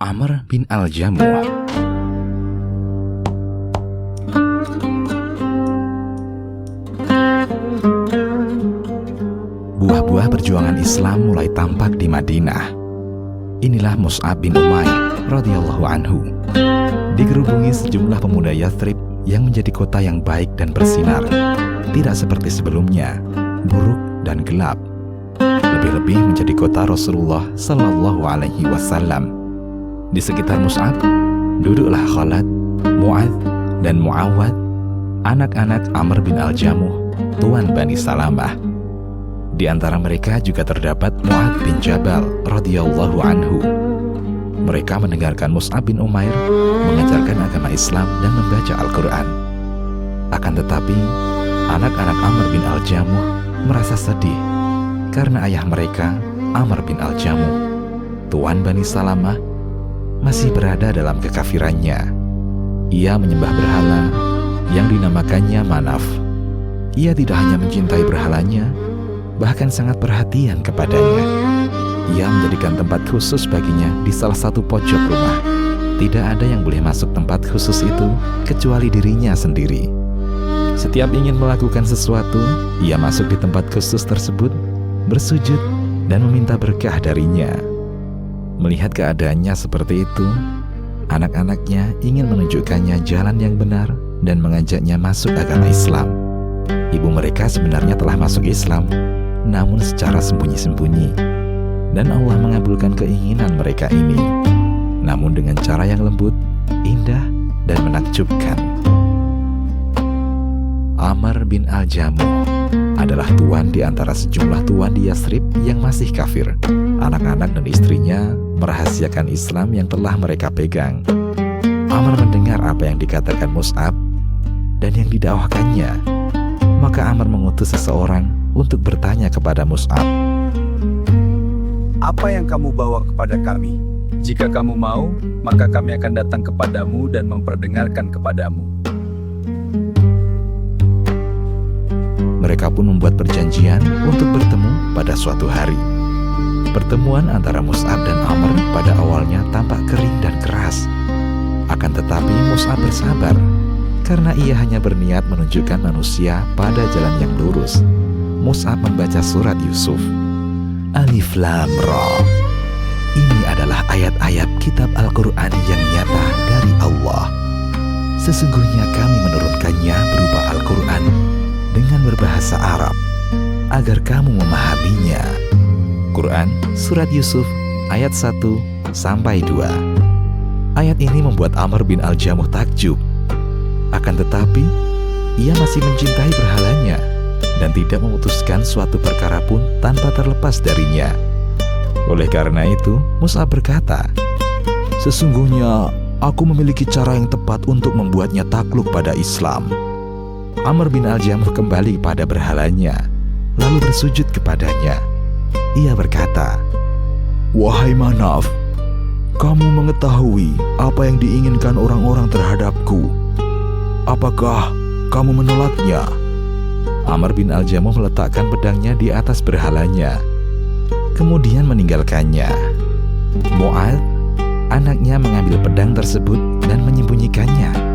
Amr bin Al-Jamuh. Buah-buah perjuangan Islam mulai tampak di Madinah. Inilah Mus'ab bin Umair radhiyallahu anhu, digerubungi sejumlah pemuda Yathrib yang menjadi kota yang baik dan bersinar, tidak seperti sebelumnya, buruk dan gelap. Lebih-lebih menjadi kota Rasulullah Sallallahu Alaihi Wasallam. Di sekitar Mus'ab duduklah Khalad, Mu'adz, dan Mu'awad, anak-anak Amr bin Al-Jamuh, tuan Bani Salamah. Di antara mereka juga terdapat Mu'adz bin Jabal radhiyallahu anhu. Mereka mendengarkan Mus'ab bin Umair mengajarkan agama Islam dan membaca Al-Quran. Akan tetapi, anak-anak Amr bin Al-Jamuh merasa sedih karena ayah mereka, Amr bin Al-Jamuh, tuan Bani Salamah, masih berada dalam kekafirannya. Ia menyembah berhala yang dinamakannya Manaf. Ia tidak hanya mencintai berhalanya, bahkan sangat perhatian kepadanya. Ia menjadikan tempat khusus baginya di salah satu pojok rumah. Tidak ada yang boleh masuk tempat khusus itu kecuali dirinya sendiri. Setiap ingin melakukan sesuatu, ia masuk di tempat khusus tersebut, bersujud dan meminta berkah darinya. Melihat keadaannya seperti itu, anak-anaknya ingin menunjukkannya jalan yang benar dan mengajaknya masuk agama Islam. Ibu mereka sebenarnya telah masuk Islam, namun secara sembunyi-sembunyi. Dan Allah mengabulkan keinginan mereka ini, namun dengan cara yang lembut, indah, dan menakjubkan. Amr bin Al-Jamuh adalah tuan di antara sejumlah tuan di Yathrib yang masih kafir. Anak-anak dan istrinya merahasiakan Islam yang telah mereka pegang. Amr mendengar apa yang dikatakan Mus'ab dan yang didakwahkannya. Maka Amr mengutus seseorang untuk bertanya kepada Mus'ab, "Apa yang kamu bawa kepada kami? Jika kamu mau, maka kami akan datang kepadamu dan memperdengarkan kepadamu." Mereka pun membuat perjanjian untuk bertemu pada suatu hari. Pertemuan antara Mus'ab dan Amr pada awalnya tampak kering dan keras. Akan tetapi Mus'ab bersabar, karena ia hanya berniat menunjukkan manusia pada jalan yang lurus. Mus'ab membaca surat Yusuf. Alif Lam Ra. Ini adalah ayat-ayat kitab Al-Quran yang nyata dari Allah. Sesungguhnya kami menurunkannya berupa Al-Quran dengan berbahasa Arab, agar kamu memahaminya. Quran Surat Yusuf ayat 1-2. Ayat ini membuat Amr bin Al-Jamuh takjub. Akan tetapi, ia masih mencintai berhalanya dan tidak memutuskan suatu perkara pun tanpa terlepas darinya. Oleh karena itu, Mus'ab berkata, "Sesungguhnya aku memiliki cara yang tepat untuk membuatnya takluk pada Islam." Amr bin Al-Jamuh kembali pada berhalanya, lalu bersujud kepadanya. Ia berkata, "Wahai Manaf, kamu mengetahui apa yang diinginkan orang-orang terhadapku. Apakah kamu menolaknya?" Amr bin Al-Jamuh meletakkan pedangnya di atas berhalanya, kemudian meninggalkannya. Mu'adz, anaknya, mengambil pedang tersebut dan menyembunyikannya.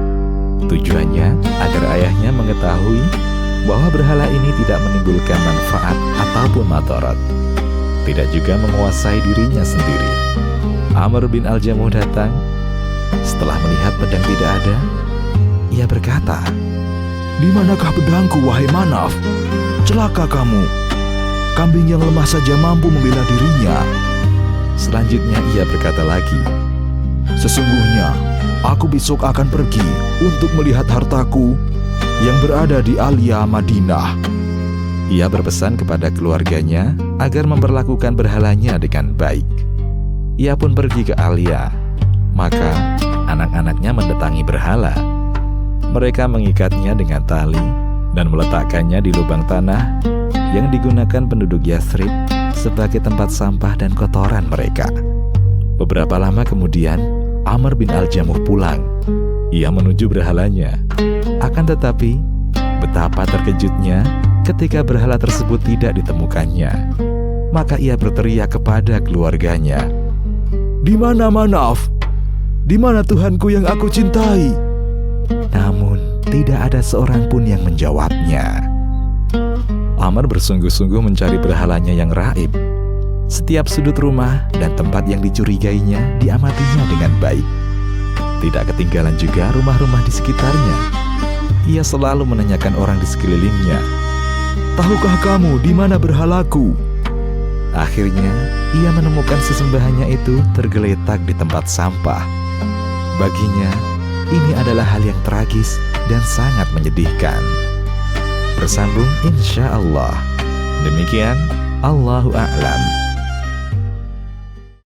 Tujuannya agar ayahnya mengetahui bahwa berhala ini tidak menimbulkan manfaat ataupun madarat, tidak juga menguasai dirinya sendiri. Amr bin Al-Jamuh datang. Setelah melihat pedang tidak ada, ia berkata, "Di manakah pedangku, wahai Manaf? Celaka kamu. Kambing yang lemah saja mampu membela dirinya." Selanjutnya ia berkata lagi, "Sesungguhnya aku besok akan pergi untuk melihat hartaku yang berada di Alia Madinah." Ia berpesan kepada keluarganya agar memperlakukan berhalanya dengan baik. Ia pun pergi ke Alia. Maka anak-anaknya mendatangi berhala. Mereka mengikatnya dengan tali dan meletakkannya di lubang tanah yang digunakan penduduk Yathrib sebagai tempat sampah dan kotoran mereka. Beberapa lama kemudian, Amr bin Al-Jamuh pulang. Ia menuju berhalanya. Akan tetapi, betapa terkejutnya ketika berhala tersebut tidak ditemukannya. Maka ia berteriak kepada keluarganya, "Di mana Manaf? Di mana Tuhanku yang aku cintai?" Namun, tidak ada seorang pun yang menjawabnya. Amr bersungguh-sungguh mencari berhalanya yang raib. Setiap sudut rumah dan tempat yang dicurigainya diamatinya dengan baik. Tidak ketinggalan juga rumah-rumah di sekitarnya. Ia selalu menanyakan orang di sekelilingnya, "Tahukah kamu di mana berhalaku?" Akhirnya, ia menemukan sesembahannya itu tergeletak di tempat sampah. Baginya, ini adalah hal yang tragis dan sangat menyedihkan. Bersambung insya Allah. Demikian, Allahu a'lam.